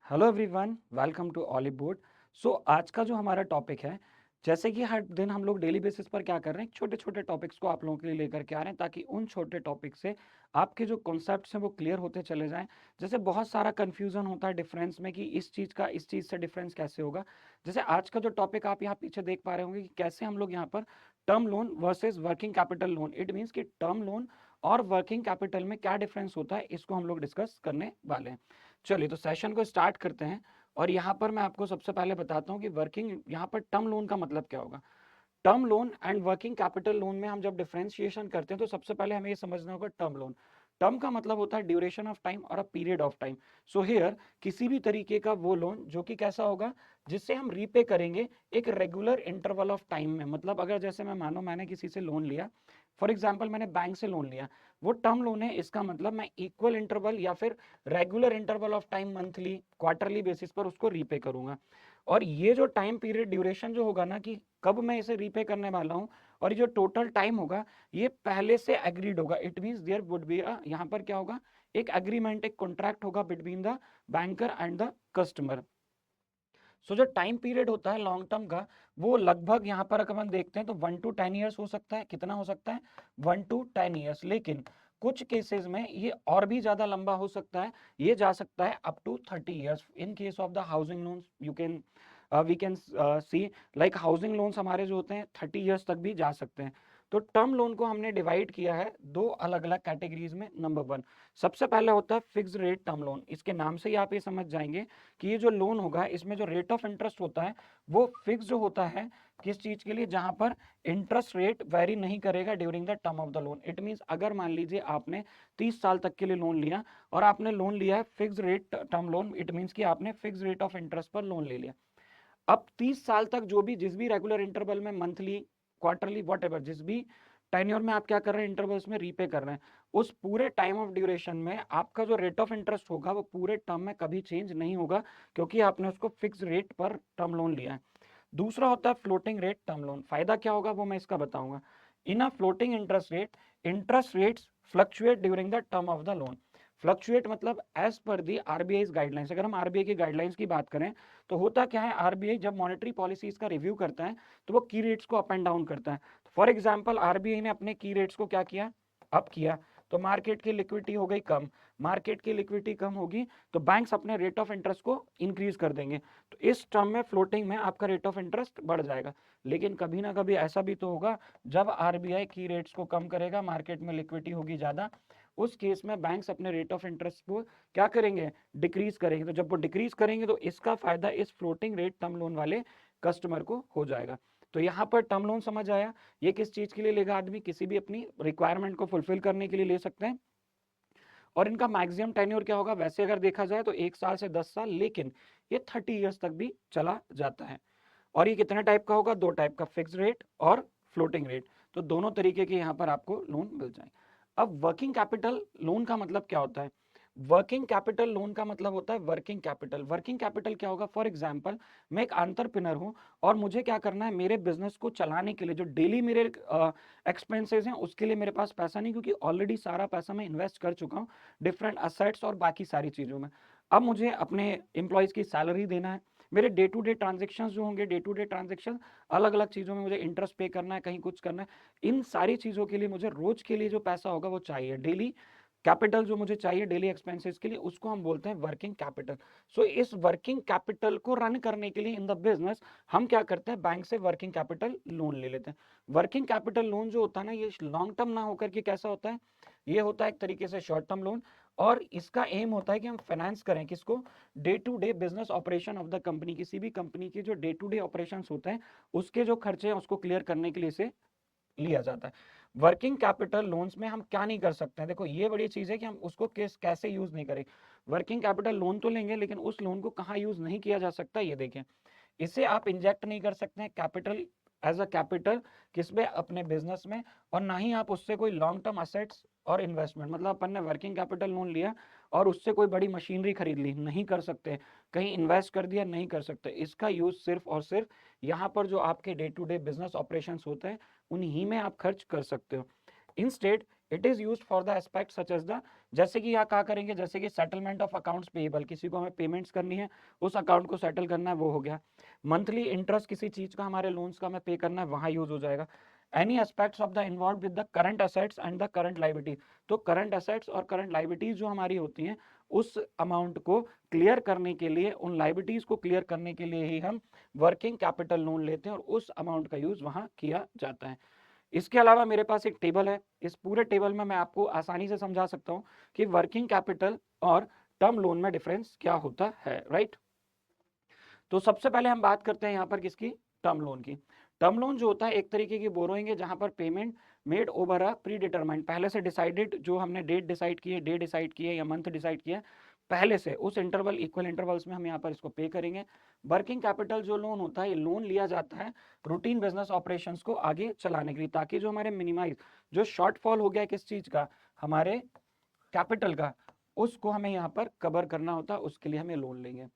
Hello everyone, welcome to Ollywood. आज का जो हमारा टॉपिक है, जैसे कि हर दिन हम लोग डेली बेसिस पर क्या कर रहे हैं, छोटे छोटे टॉपिक्स को आप लोगों के लिए लेकर के आ रहे हैं ताकि उन छोटे टॉपिक से आपके जो कॉन्सेप्ट्स हैं वो क्लियर होते चले जाएं। जैसे बहुत सारा कन्फ्यूजन होता है डिफरेंस में कि इस चीज़ का इस चीज़ से डिफरेंस कैसे होगा। जैसे आज का जो टॉपिक आप यहाँ पीछे देख पा रहे होंगे कि कैसे हम लोग यहाँ पर term loan versus working capital loan, it means कि टर्म लोन और वर्किंग कैपिटल में क्या डिफरेंस होता है, इसको हम लोग डिस्कस करने वाले हैं। चलिए तो सेशन को स्टार्ट करते हैं। और यहाँ पर मैं आपको सबसे पहले बताता हूँ कि वर्किंग यहाँ पर टर्म लोन का मतलब क्या होगा। Term loan and working capital loan में हम जब डिफरेंशिएशन करते हैं तो सबसे पहले हमें ये समझना होगा टर्म लोन। टर्म का मतलब होता है ड्यूरेशन ऑफ टाइम और a period of time. So here किसी भी तरीके का वो लोन जो कि कैसा होगा, जिससे हम रीपे करेंगे एक रेगुलर इंटरवल ऑफ टाइम में। मतलब अगर जैसे मैं मानो मैंने किसी से लोन लिया, फॉर एग्जाम्पल मैंने बैंक से लोन लिया, वो टर्म लोन है। इसका मतलब मैं इक्वल इंटरवल या फिर regular interval of time, monthly quarterly basis पर उसको रीपे करूंगा। और ये जो टाइम पीरियड ड्यूरेशन जो होगा ना, कि कब मैं इसे रीपे करने वाला हूँ, और ये जो टोटल टाइम होगा ये पहले से एग्रीड होगा। It means there would be यहाँ पर क्या होगा, एक एग्रीमेंट, एक कॉन्ट्रैक्ट होगा between the banker and the customer. जो टाइम पीरियड होता है लॉन्ग टर्म का, वो लगभग यहाँ पर अगर हम देखते हैं तो 1 to 10 ईयर्स हो सकता है। कितना हो सकता है? 1 to 10 ईयर्स। लेकिन कुछ केसेस में ये और भी ज्यादा लंबा हो सकता है, ये जा सकता है up to 30 years. In case of the housing loans you can we can see, like housing loans हमारे जो होते हैं 30 ईयर्स तक भी जा सकते हैं। तो टर्म लोन को हमने डिवाइड किया है दो अलग अलग कैटेगरीज में। नंबर वन, सबसे पहले होता है फिक्स रेट टर्म लोन। इसके नाम से ही आप ये समझ जाएंगे कि ये जो लोन होगा इसमें जो रेट ऑफ इंटरेस्ट होता है वो फिक्स जो होता है। किस चीज के लिए? जहां पर इंटरेस्ट रेट वेरी नहीं करेगा during the term of the loan. It means अगर मान लीजिए आपने 30 साल तक के लिए लोन लिया और आपने लोन लिया है fix rate term loan, it means कि आपने फिक्स रेट ऑफ इंटरेस्ट पर लोन ले लिया। अब 30 साल तक जो भी जिस भी रेगुलर इंटरवल में, मंथली क्वार्टरली वॉट जिस भी टेन्योर में आप क्या कर रहे हैं, इंटरवल्स में रीपे कर रहे हैं, उस पूरे टाइम ऑफ ड्यूरेशन में आपका जो रेट ऑफ इंटरेस्ट होगा वो पूरे टर्म में कभी चेंज नहीं होगा, क्योंकि आपने उसको फिक्स रेट पर टर्म लोन लिया है। दूसरा होता है फ्लोटिंग रेट टर्म लोन। फायदा क्या होगा वो मैं इसका बताऊंगा। In a floating interest rates fluctuate during the term of the loan. Fluctuate मतलब as per the RBI guidelines. अगर हम आरबीआई की गाइडलाइंस की बात करें तो होता क्या है, आरबीआई जब मॉनेटरी पॉलिसीज का रिव्यू करता है तो वो की रेट्स को अप एंड डाउन करता है। फॉर एग्जाम्पल आरबीआई ने अपने की रेट्स को क्या किया, अप किया, तो मार्केट की लिक्विडिटी हो गई कम। मार्केट की लिक्विडिटी कम होगी तो बैंक्स अपने रेट ऑफ इंटरेस्ट को इंक्रीज कर देंगे। तो इस टर्म में फ्लोटिंग में आपका रेट ऑफ इंटरेस्ट बढ़ जाएगा। लेकिन कभी ना कभी ऐसा भी तो होगा, जब आरबीआई की रेट्स को कम करेगा, मार्केट में लिक्विडिटी होगी ज्यादा, उस केस में बैंक्स अपने रेट ऑफ इंटरेस्ट को क्या करेंगे, डिक्रीज करेंगे। तो जब वो डिक्रीज करेंगे तो इसका फायदा इस फ्लोटिंग रेट टर्म लोन वाले कस्टमर को हो जाएगा। तो यहाँ पर टर्म लोन समझ आया, ये किस चीज के लिए लेगा आदमी, किसी भी अपनी रिक्वायरमेंट को फुलफिल करने के लिए ले सकते हैं। और इनका मैक्सिमम टेन्योर क्या होगा, वैसे अगर देखा जाए तो 1 साल से 10 साल, लेकिन ये 30 ईयर्स तक भी चला जाता है। और ये कितने टाइप का होगा, दो टाइप का, फिक्स रेट और फ्लोटिंग रेट। तो दोनों तरीके के यहाँ पर आपको लोन मिल जाए। अब वर्किंग कैपिटल लोन का मतलब क्या होता है? वर्किंग कैपिटल लोन का मतलब होता है वर्किंग कैपिटल। वर्किंग कैपिटल क्या होगा, फॉर एग्जांपल मैं एक एंटरप्रेन्योर हूं और मुझे क्या करना है, मेरे बिजनेस को चलाने के लिए जो डेली मेरे एक्सपेंसेस हैं उसके लिए मेरे पास पैसा नहीं, क्योंकि ऑलरेडी सारा पैसा मैं इन्वेस्ट कर चुका हूँ डिफरेंट असेट्स और बाकी सारी चीजों में। अब मुझे अपने एम्प्लॉयज की सैलरी देना है, मेरे डे टू डे ट्रांजेक्शन जो होंगे, डे टू डे ट्रांजेक्शन अलग अलग चीज़ों में मुझे इंटरेस्ट पे करना है, कहीं कुछ करना है, इन सारी चीज़ों के लिए मुझे रोज के लिए जो पैसा होगा वो चाहिए। डेली कैपिटल जो मुझे चाहिए डेली एक्सपेंसेस के लिए, उसको हम बोलते हैं वर्किंग कैपिटल। इस वर्किंग कैपिटल को रन करने के लिए इन द बिजनेस हम क्या करते हैं, बैंक से वर्किंग कैपिटल लोन ले लेते हैं। वर्किंग कैपिटल लोन जो होता है ना, ये लॉन्ग टर्म ना होकर के कैसा होता है, ये होता है एक तरीके से शॉर्ट टर्म लोन। और इसका एम होता है कि हम फाइनेंस करें किसको, day to day business operation of the company. किसी भी कंपनी के जो डे टू डे ऑपरेशंस होते हैं उसके जो खर्चे हैं उसको क्लियर करने के लिए इसे लिया जाता है। वर्किंग कैपिटल लोन्स में हम क्या नहीं कर सकते हैं, देखो ये बड़ी चीज है कि हम उसको कैसे यूज नहीं करें। वर्किंग कैपिटल लोन तो लेंगे, लेकिन उस लोन को कहाँ यूज नहीं किया जा सकता, ये देखें। इसे आप इंजेक्ट नहीं कर सकते हैं कैपिटल, एज अ कैपिटल, किसमें, अपने बिजनेस में। और ना ही आप उससे कोई लॉन्ग टर्म असेट्स और इन्वेस्टमेंट, मतलब अपन ने वर्किंग कैपिटल लोन लिया और उससे कोई बड़ी मशीनरी खरीद ली, नहीं कर सकते। कहीं इन्वेस्ट कर दिया, नहीं कर सकते। इसका यूज सिर्फ और सिर्फ यहाँ पर जो आपके day to day business operations होते हैं उन्हीं में आप खर्च कर सकते हो। Instead it is used for the aspect such as the, जैसे कि यहाँ क्या करेंगे, जैसे कि सेटलमेंट ऑफ अकाउंट्स पेएबल, किसी को हमें पेमेंट्स करनी है, उस अकाउंट को सेटल करना है, वो हो गया। मंथली इंटरेस्ट किसी चीज का, हमारे लोन्स का हमें पे करना है, वहां यूज हो जाएगा। Any aspects of the involve with the current assets and the current liability, तो करंट एसेट्स और करंट लाइबिलिटीज जो हमारी होती हैं, उस अमाउंट को क्लियर करने के लिए, उन लाइबिलिटीज को क्लियर करने के लिए ही हम वर्किंग कैपिटल लोन लेते हैं और उस अमाउंट का यूज वहां किया जाता है। इसके अलावा मेरे पास एक टेबल है, इस पूरे टेबल में मैं आपको आसानी से समझा सकता हूं कि वर्किंग कैपिटल और टर्म लोन में डिफरेंस क्या होता है, राइट। तो सबसे पहले हम बात करते हैं यहाँ पर किसकी, टर्म लोन की। टर्म लोन जो होता है एक तरीके की बोरोइंग है, जहां पर payment made over a pre determined, पहले से डिसाइडेड, जो हमने डेट डिसाइड की है, डे डिसाइड की है या मंथ डिसाइड किया है, पहले से उस इंटरवल, इक्वल इंटरवल्स में हम यहाँ पर इसको पे करेंगे। वर्किंग कैपिटल जो लोन होता है, ये लोन लिया जाता है रूटीन बिजनेस ऑपरेशंस को आगे चलाने के लिए, ताकि जो हमारे मिनिमाइज, जो शॉर्टफॉल हो गया किस चीज का, हमारे कैपिटल का, उसको हमें यहाँ पर कवर करना होता है, उसके लिए हमें लोन लेंगे।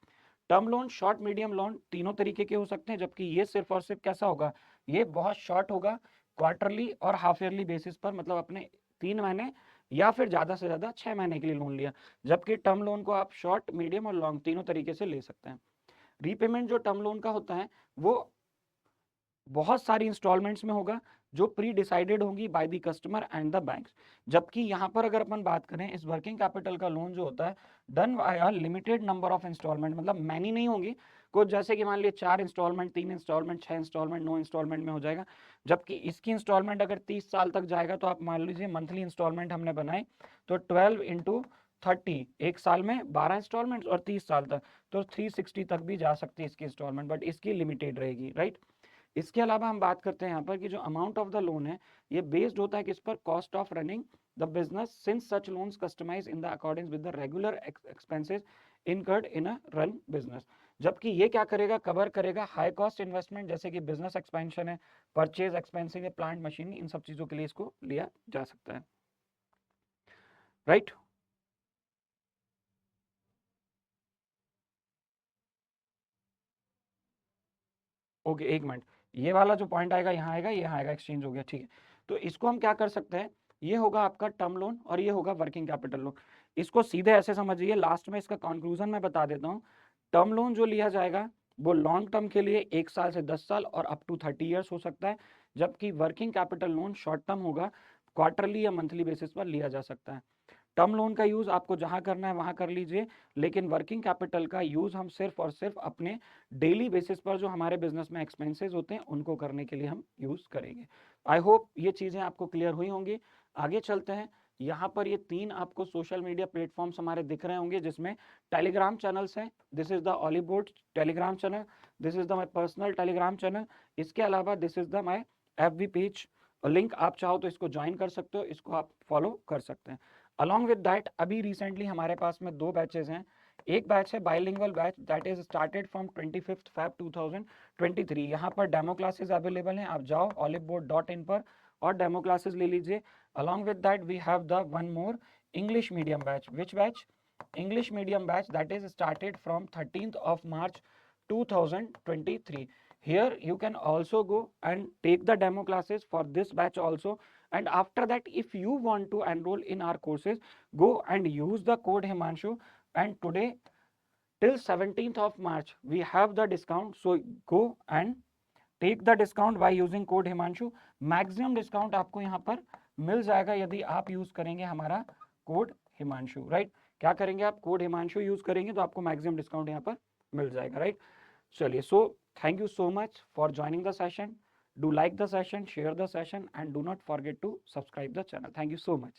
Term loan, short, medium loan तीनों तरीके के हो सकते हैं, जबकि ये सिर्फ और सिर्फ कैसा होगा, ये बहुत शॉर्ट होगा, क्वार्टरली और हाफ ईयरली बेसिस पर, मतलब अपने 3 महीने या फिर ज्यादा से ज्यादा 6 महीने के लिए लोन लिया। जबकि टर्म लोन को आप शॉर्ट, मीडियम और लॉन्ग तीनों तरीके से ले सकते हैं। रीपेमेंट जो टर्म लोन का होता है, वो बहुत सारी इंस्टॉलमेंट्स में होगा, जो प्री डिसाइडेड होंगी by the customer and the banks. जबकि यहाँ पर अगर अपन बात करें, इस वर्किंग कैपिटल का लोन जो होता है, done by a limited number of installment, मतलब मैनी नहीं होंगी, कुछ जैसे कि मान लीजिए 4 इंस्टॉलमेंट, 3 इंस्टॉलमेंट, 6 इंस्टॉलमेंट, 9 इंस्टॉलमेंट में हो जाएगा। जबकि इसकी इंस्टॉलमेंट अगर 30 साल तक जाएगा, तो आप मान लीजिए मंथली इंस्टॉलमेंट हमने बनाए, तो 12 इंटू 30, एक साल में 12 इंस्टॉलमेंट और 30 साल तक, तो 360 तक भी जा सकती है इसकी इंस्टॉलमेंट, बट इसकी लिमिटेड रहेगी, राइट। इसके अलावा हम बात करते हैं यहाँ पर कि जो अमाउंट ऑफ द लोन है, ये बेस्ड होता है किस पर, cost of running the business, since such loans customize in the according with the regular expenses incurred in a run business. जबकि ये क्या करेगा, कवर करेगा हाई कॉस्ट इन्वेस्टमेंट, जैसे कि बिजनेस एक्सपेंशन है, परचेज एक्सपेंसिंग है, प्लांट मशीन, इन सब चीजों के लिए इसको लिया जा सकता है, राइट। ओके, एक मिनट, ये वाला जो पॉइंट आएगा यहाँ आएगा, यहाँ आएगा, एक्सचेंज हो गया, ठीक है। तो इसको हम क्या कर सकते हैं, ये होगा आपका टर्म लोन और ये होगा वर्किंग कैपिटल लोन। इसको सीधे ऐसे समझिए, लास्ट में इसका कंक्लूजन मैं बता देता हूँ। टर्म लोन जो लिया जाएगा, वो लॉन्ग टर्म के लिए 1 साल से 10 साल और अप टू 30 ईयर्स हो सकता है। जबकि working capital loan short term होगा, क्वार्टरली या मंथली बेसिस पर लिया जा सकता है। टर्म लोन का यूज आपको जहां करना है वहां कर लीजिए, लेकिन वर्किंग कैपिटल का यूज हम सिर्फ और सिर्फ अपने डेली बेसिस पर, जो हमारे बिजनेस में एक्सपेंसेस होते हैं, उनको करने के लिए हम यूज करेंगे। आई होप ये चीजें आपको क्लियर हुई होंगी। आगे चलते हैं। यहाँ पर ये 3 आपको सोशल मीडिया प्लेटफॉर्म्स हमारे दिख रहे होंगे, जिसमें टेलीग्राम चैनल्स हैं। This is the Ollywood Telegram channel, this is the my personal Telegram channel. इसके अलावा this is the my FB page, link आप चाहो तो इसको ज्वाइन कर सकते हो, इसको आप फॉलो कर सकते हैं। अलॉन्ग विद दैट, अभी रिसेंटली हमारे पास में 2 बैचेज हैं। एक बैच है bilingual batch, that is started from 25 Feb 2023। यहाँ पर डेमो क्लासेस अवेलेबल हैं, आप जाओ oliveboard.in पर और डेमो क्लासेस ले लीजिए। Along with that we have the one more English medium batch. Which batch? English medium batch, that is started from 13th of March 2023. Here you can also go and take the demo classes for this batch also, and after that if you want to enroll in our courses, go and use the code Himanshu, and today till 17th of March we have the discount, so go and take the discount by using code Himanshu. Maximum discount आपको यहाँ पर मिल जाएगा यदि आप use करेंगे हमारा code Himanshu, right. क्या करेंगे आप, कोड हिमांशु यूज करेंगे तो आपको मैक्सिमम डिस्काउंट यहाँ पर मिल जाएगा, राइट। चलिए, so thank you so much for joining the session. Do like the session, share the session, and do not forget to subscribe the channel. Thank you so much.